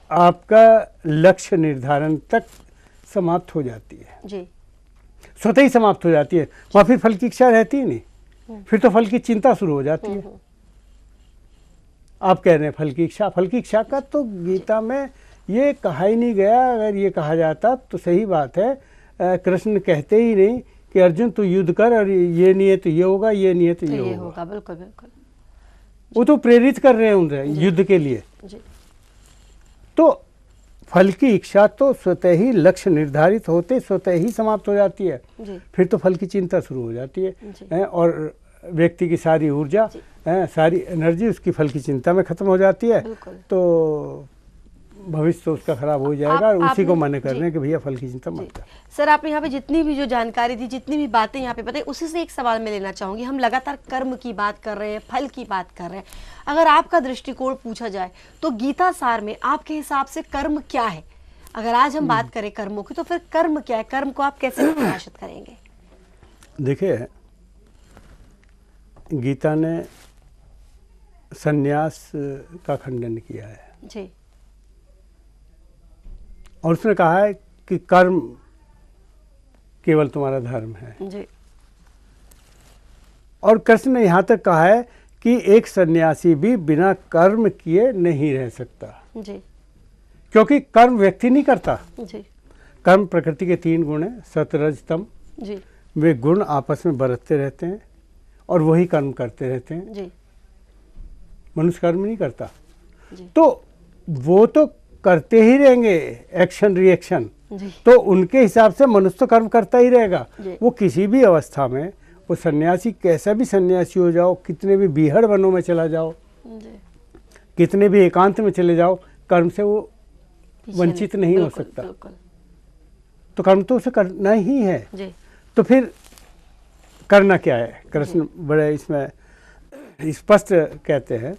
आपका लक्ष्य निर्धारण तक समाप्त हो जाती है जी। स्वतः ही समाप्त हो जाती है। वहाँ फिर फल की इच्छा रहती ही नहीं, फिर तो फल की चिंता शुरू हो जाती है। आप कह रहे हैं फल की इच्छा का तो गीता में ये कहा ही नहीं गया। अगर ये कहा जाता तो सही बात है। कृष्ण कहते ही नहीं कि अर्जुन तू युद्ध कर और ये नहीं है तो ये होगा, ये नहीं है तो ये होगा। बिल्कुल बिल्कुल। वो तो प्रेरित कर रहे हैं उनसे युद्ध के लिए। तो फल की इच्छा तो स्वतः ही लक्ष्य निर्धारित होते स्वतः ही समाप्त हो जाती है। फिर तो फल की चिंता शुरू हो जाती है और व्यक्ति की सारी ऊर्जा, सारी एनर्जी उसकी फल की चिंता में खत्म हो जाती है। तो भविष्य तो उसका खराब हो जाएगा और उसी को मना कर रहे हैं कि भैया फल की चिंता मत कर। सर आपने यहाँ पे जितनी भी जो जानकारी दी, जितनी भी बातें यहाँ पे बताई, उसी से एक सवाल मैं लेना चाहूंगी। हम लगातार कर्म की बात कर रहे हैं, फल की बात कर रहे हैं। अगर आपका दृष्टिकोण पूछा जाए तो गीता सार में आपके हिसाब से कर्म क्या है? अगर आज हम बात करें कर्मों की तो फिर कर्म क्या है? कर्म को आप कैसे परिभाषित करेंगे? देखिए, गीता ने संन्यास का खंडन किया है जी। और उसने कहा है कि कर्म केवल तुम्हारा धर्म है जी। और कृष्ण ने यहाँ तक कहा है कि एक सन्यासी भी बिना कर्म किए नहीं रह सकता जी। क्योंकि कर्म व्यक्ति नहीं करता जी। कर्म प्रकृति के 3 गुण हैं, सत रज तम। जी। वे गुण आपस में बरतते रहते हैं और वही कर्म करते रहते हैं। जी। मनुष्य कर्म नहीं करता। तो वो तो करते ही रहेंगे, एक्शन रिएक्शन। तो उनके हिसाब से मनुष्य तो कर्म करता ही रहेगा। वो किसी भी अवस्था में, वो सन्यासी कैसा भी सन्यासी हो जाओ, कितने भी बीहड़ वनों में चला जाओ, कितने भी एकांत में चले जाओ, कर्म से वो वंचित नहीं हो सकता। तो कर्म तो उसे करना ही है। तो फिर करना क्या है? कृष्ण बड़े इसमें स्पष्ट कहते हैं,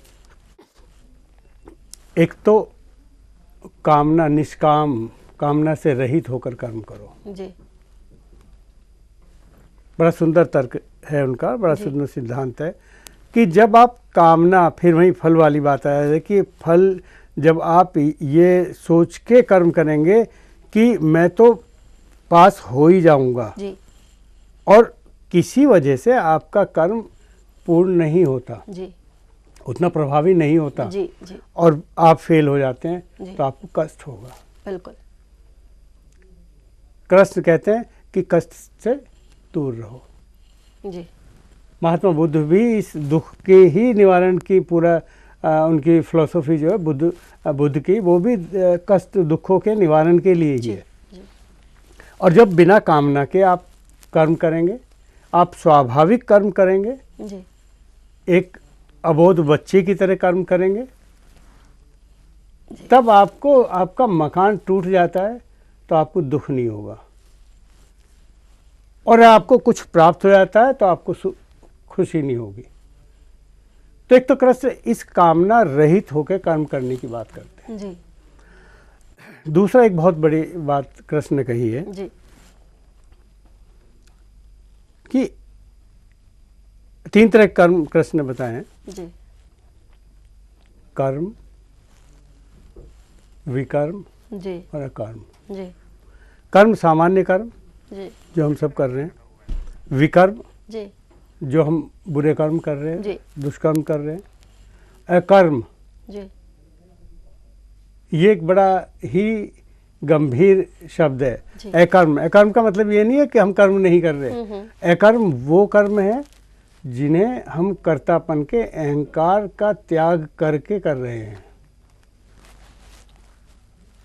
एक तो कामना, निष्काम कामना से रहित होकर कर्म करो। जी। बड़ा सुंदर तर्क है उनका, बड़ा सुंदर सिद्धांत है कि जब आप कामना, फिर वही फल वाली बात है कि फल जब आप ये सोच के कर्म करेंगे कि मैं तो पास हो ही जाऊंगा और किसी वजह से आपका कर्म पूर्ण नहीं होता, उतना प्रभावी नहीं होता और आप फेल हो जाते हैं तो आपको कष्ट होगा। बिल्कुल। कृष्ण कहते हैं कि कष्ट से दूर रहो। जी। महात्मा बुद्ध भी इस दुख के ही निवारण की पूरा उनकी फिलॉसफी जो है बुद्ध की, वो भी कष्ट दुखों के निवारण के लिए ही है। और जब बिना कामना के आप कर्म करेंगे, आप स्वाभाविक कर्म करेंगे, एक अबोध बच्चे की तरह कर्म करेंगे, तब आपको आपका मकान टूट जाता है तो आपको दुख नहीं होगा और आपको कुछ प्राप्त हो जाता है तो आपको खुशी नहीं होगी। तो एक तो कृष्ण इस कामना रहित होकर कर्म करने की बात करते हैं। दूसरा एक बहुत बड़ी बात कृष्ण ने कही है कि 3 तरह के कर्म कृष्ण ने बताए हैं। कर्म, विकर्म और अकर्म। कर्म सामान्य कर्म जो हम सब कर रहे हैं, विकर्म जो हम बुरे कर्म कर रहे हैं, दुष्कर्म कर रहे हैं, अकर्म ये एक बड़ा ही गंभीर शब्द है। अकर्म का मतलब ये नहीं है कि हम कर्म नहीं कर रहे। अकर्म वो कर्म है जिन्हें हम कर्तापन के अहंकार का त्याग करके कर रहे हैं।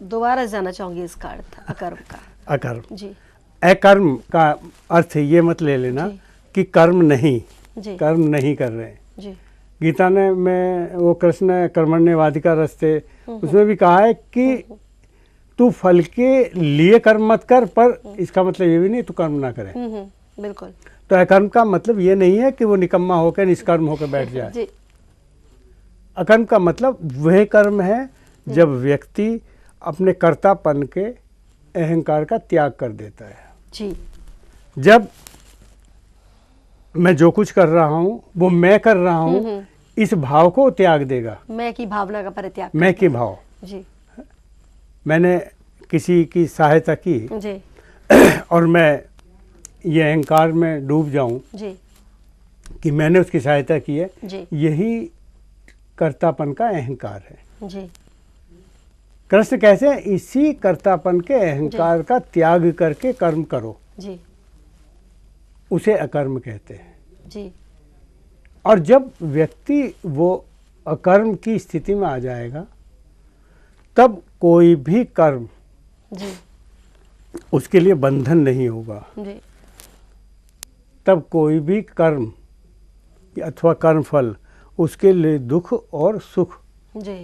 दोबारा जाना चाहूंगी इसका अर्थ अकर्म का। अकर्म जी। अकर्म का अर्थ ये मत ले लेना कि कर्म नहीं कर रहे हैं। गीता ने में वो कृष्ण कर्मण्यवाधिकार रस्ते, उसमें भी कहा है कि तू फल के लिए कर्म मत कर, पर इसका मतलब ये भी नहीं तू कर्म ना करे। बिल्कुल। तो अकर्म का मतलब ये नहीं है कि वो निकम्मा होकर निष्कर्म होकर बैठ जाए। अकर्म का मतलब वह कर्म है जब व्यक्ति अपने कर्तापन के अहंकार का त्याग कर देता है। जब मैं जो कुछ कर रहा हूँ वो मैं कर रहा हूँ, इस भाव को त्याग देगा। मैं की भावना का परित्याग। मैं की भाव जी मैंने किसी की सहायता की जी और मैं ये अहंकार में डूब जाऊं जी कि मैंने उसकी सहायता की है, जी यही कर्तापन का अहंकार है। जी कृष्ण कैसे हैं? इसी कर्तापन के अहंकार का त्याग करके कर्म करो, जी उसे अकर्म कहते हैं। जी और जब व्यक्ति वो अकर्म की स्थिति में आ जाएगा, तब कोई भी कर्म जी उसके लिए बंधन नहीं होगा। जी तब कोई भी कर्म अथवा कर्मफल उसके लिए दुख और सुख जी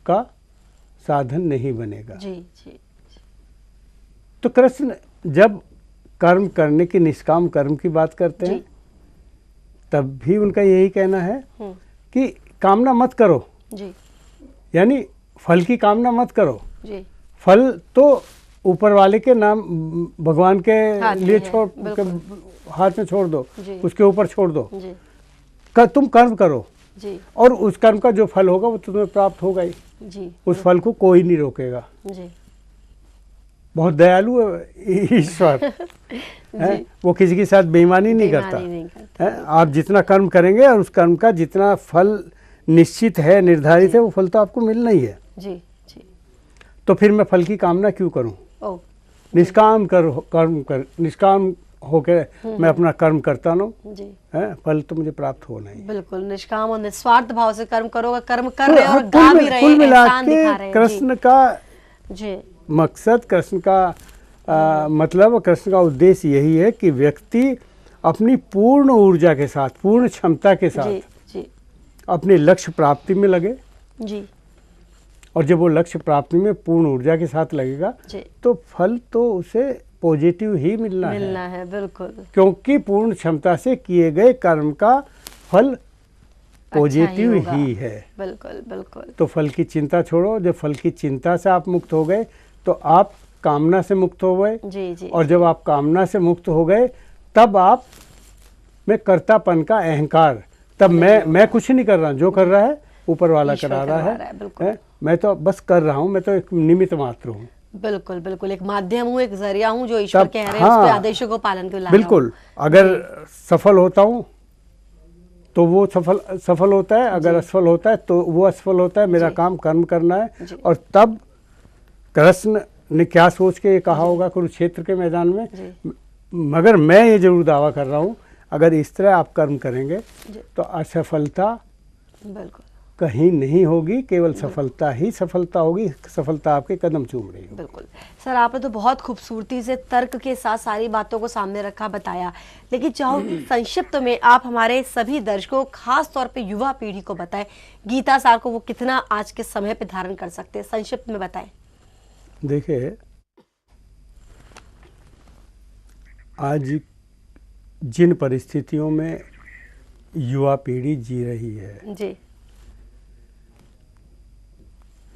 का साधन नहीं बनेगा। जी जी तो कृष्ण जब कर्म करने की, निष्काम कर्म की बात करते हैं, जी तब भी उनका यही कहना है हम्म, कि कामना मत करो, जी यानी फल की कामना मत करो। जी फल तो ऊपर वाले के नाम, भगवान के हाथ में लिए है, छोड़ बिल्कुल। हाथ में छोड़ दो, जी। उसके ऊपर छोड़ दो। जी तुम कर्म करो जी और उस कर्म का जो फल होगा वो तुम्हें प्राप्त होगा ही। जी उस फल को कोई नहीं रोकेगा। जी बहुत दयालु है ईश्वर है, वो किसी के साथ बेईमानी नहीं करता बेईमानी नहीं करता। है। आप जितना कर्म करेंगे और उस कर्म का जितना फल निश्चित है, निर्धारित है, वो फल तो आपको मिलना ही है। जी जी तो फिर मैं फल की कामना क्यों करूं? ओ निष्काम कर्म कर, निष्काम होकर मैं अपना कर्म करता रहूं, जी है, फल तो मुझे प्राप्त होना ही है। बिल्कुल निष्काम और निस्वार्थ भाव से कर्म करोगे, कर्म कर रहे हो और तो गा भी रहे कुल हैं, मिला एहसान दिखा के रहे हैं। कृष्ण का जी मकसद, कृष्ण का मतलब, कृष्ण का उद्देश्य यही है कि व्यक्ति अपनी पूर्ण ऊर्जा के साथ, पूर्ण क्षमता के जी साथ जी अपने लक्ष्य प्राप्ति में लगे। जी और जब वो लक्ष्य प्राप्ति में पूर्ण ऊर्जा के साथ लगेगा, जी तो फल तो उसे पॉजिटिव ही मिलना है, बिल्कुल क्योंकि पूर्ण क्षमता से किए गए कर्म का फल पॉजिटिव होगा। ही है। बिल्कुल बिल्कुल तो फल की चिंता छोड़ो। जब फल की चिंता से आप मुक्त हो गए, तो आप कामना से मुक्त हो गए। जी जी और जब आप कामना से मुक्त हो गए, तब आप में कर्तापन का अहंकार, तब मैं कुछ नहीं कर रहा, जो कर रहा है ऊपर वाला ईश्वर करा रहा करवा है, रहा है, बिल्कुल। मैं तो बस कर रहा हूँ, मैं तो एक निमित्त मात्र हूँ। बिल्कुल बिल्कुल एक माध्यम हूँ, एक जरिया हूँ जो ईश्वर तब कह रहे हैं, उसके हाँ, आदेशों को पालन को लाया बिल्कुल। हूँ। अगर सफल होता हूँ तो वो सफल होता है, अगर असफल होता है तो वो असफल होता है। मेरा जी। काम कर्म करना है। जी। और तब कृष्ण ने क्या सोच के ये कहा होगा कुरुक्षेत्र के मैदान में, जी मगर मैं ये जरूर दावा कर रहा हूँ, अगर इस तरह आप कर्म करेंगे जी तो असफलता बिल्कुल कहीं नहीं होगी, केवल सफलता ही सफलता होगी। सफलता आपके कदम चूम रही होगी। बिल्कुल सर, आपने तो बहुत खूबसूरती से तर्क के साथ सारी बातों को सामने रखा, बताया, लेकिन चाहो कि संक्षिप्त में आप हमारे सभी दर्शकों, खास तौर पे युवा पीढ़ी को बताएं, गीता सार को वो कितना आज के समय पे धारण कर सकते हैं, संक्षिप्त में बताएं। देखिए, आज जिन परिस्थितियों में युवा पीढ़ी जी रही है, जी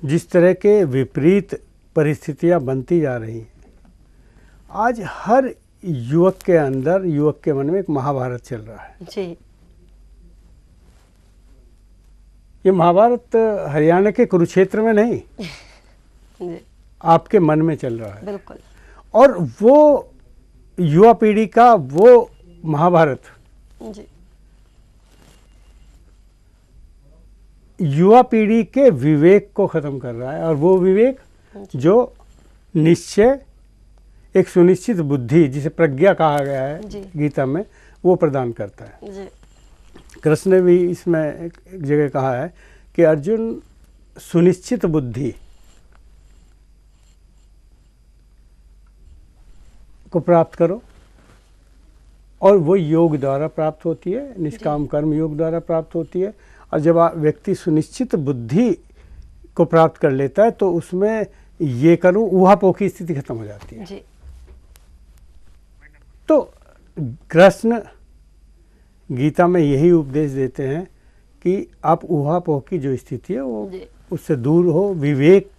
जिस तरह के विपरीत परिस्थितियां बनती जा रही हैं, आज हर युवक के अंदर, युवक के मन में एक महाभारत चल रहा है। जी ये महाभारत हरियाणा के कुरुक्षेत्र में नहीं, जी आपके मन में चल रहा है। बिल्कुल और वो युवा पीढ़ी का वो महाभारत जी युवा पीढ़ी के विवेक को खत्म कर रहा है। और वो विवेक जो निश्चय, एक सुनिश्चित बुद्धि, जिसे प्रज्ञा कहा गया है जी। गीता में, वो प्रदान करता है। जी कृष्ण ने भी इसमें एक जगह कहा है कि अर्जुन, सुनिश्चित बुद्धि को प्राप्त करो, और वो योग द्वारा प्राप्त होती है, निष्काम कर्म योग द्वारा प्राप्त होती है। और जब व्यक्ति सुनिश्चित बुद्धि को प्राप्त कर लेता है, तो उसमें ये करूं ऊहापोह की स्थिति खत्म हो जाती है। जी तो कृष्ण गीता में यही उपदेश देते हैं कि आप ऊहापोह की जो स्थिति है वो जी उससे दूर हो, विवेक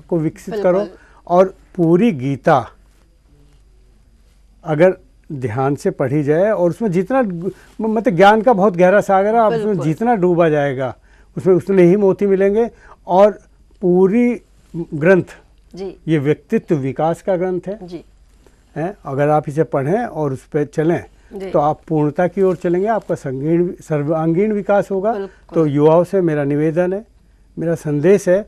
को विकसित करो। बिल्कुल। और पूरी गीता अगर ध्यान से पढ़ी जाए, और उसमें जितना, मतलब ज्ञान का बहुत गहरा सागर है, आप उसमें बिल्कुल। जितना डूबा जाएगा उसमें उतने ही मोती मिलेंगे। और पूरी ग्रंथ, जी ये व्यक्तित्व विकास का ग्रंथ जी है। अगर आप इसे पढ़ें और उस पर चलें जी। तो आप पूर्णता की ओर चलेंगे, आपका सर्वांगीण विकास होगा। बिल्कुल। तो युवाओं से मेरा निवेदन है, मेरा संदेश है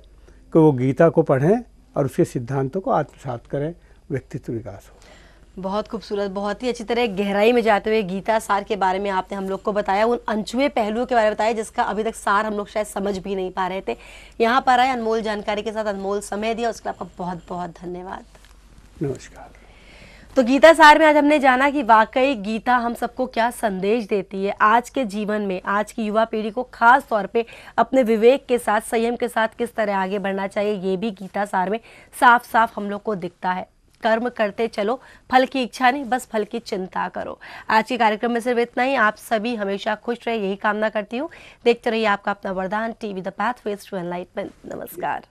कि वो गीता को पढ़ें और उसके सिद्धांतों को आत्मसात करें, व्यक्तित्व विकास हो। बहुत खूबसूरत, बहुत ही अच्छी तरह गहराई में जाते हुए गीता सार के बारे में आपने हम लोग को बताया, उन अनछुए पहलुओं के बारे में बताया जिसका अभी तक सार हम लोग शायद समझ भी नहीं पा रहे थे। यहाँ पर आए, अनमोल जानकारी के साथ अनमोल समय दिया, उसके लिए आपका बहुत बहुत धन्यवाद। नमस्कार। तो गीता सार में आज हमने जाना कि वाकई गीता हम सबको क्या संदेश देती है आज के जीवन में, आज की युवा पीढ़ी को खास तौर पे अपने विवेक के साथ, संयम के साथ किस तरह आगे बढ़ना चाहिए, ये भी गीता सार में साफ साफ हम लोग को दिखता है। कर्म करते चलो, फल की इच्छा नहीं, बस फल की चिंता करो। आज के कार्यक्रम में सिर्फ इतना ही। आप सभी हमेशा खुश रहे, यही कामना करती हूँ। देखते रहिए आपका अपना Vardan TV, the pathways to enlightenment. नमस्कार।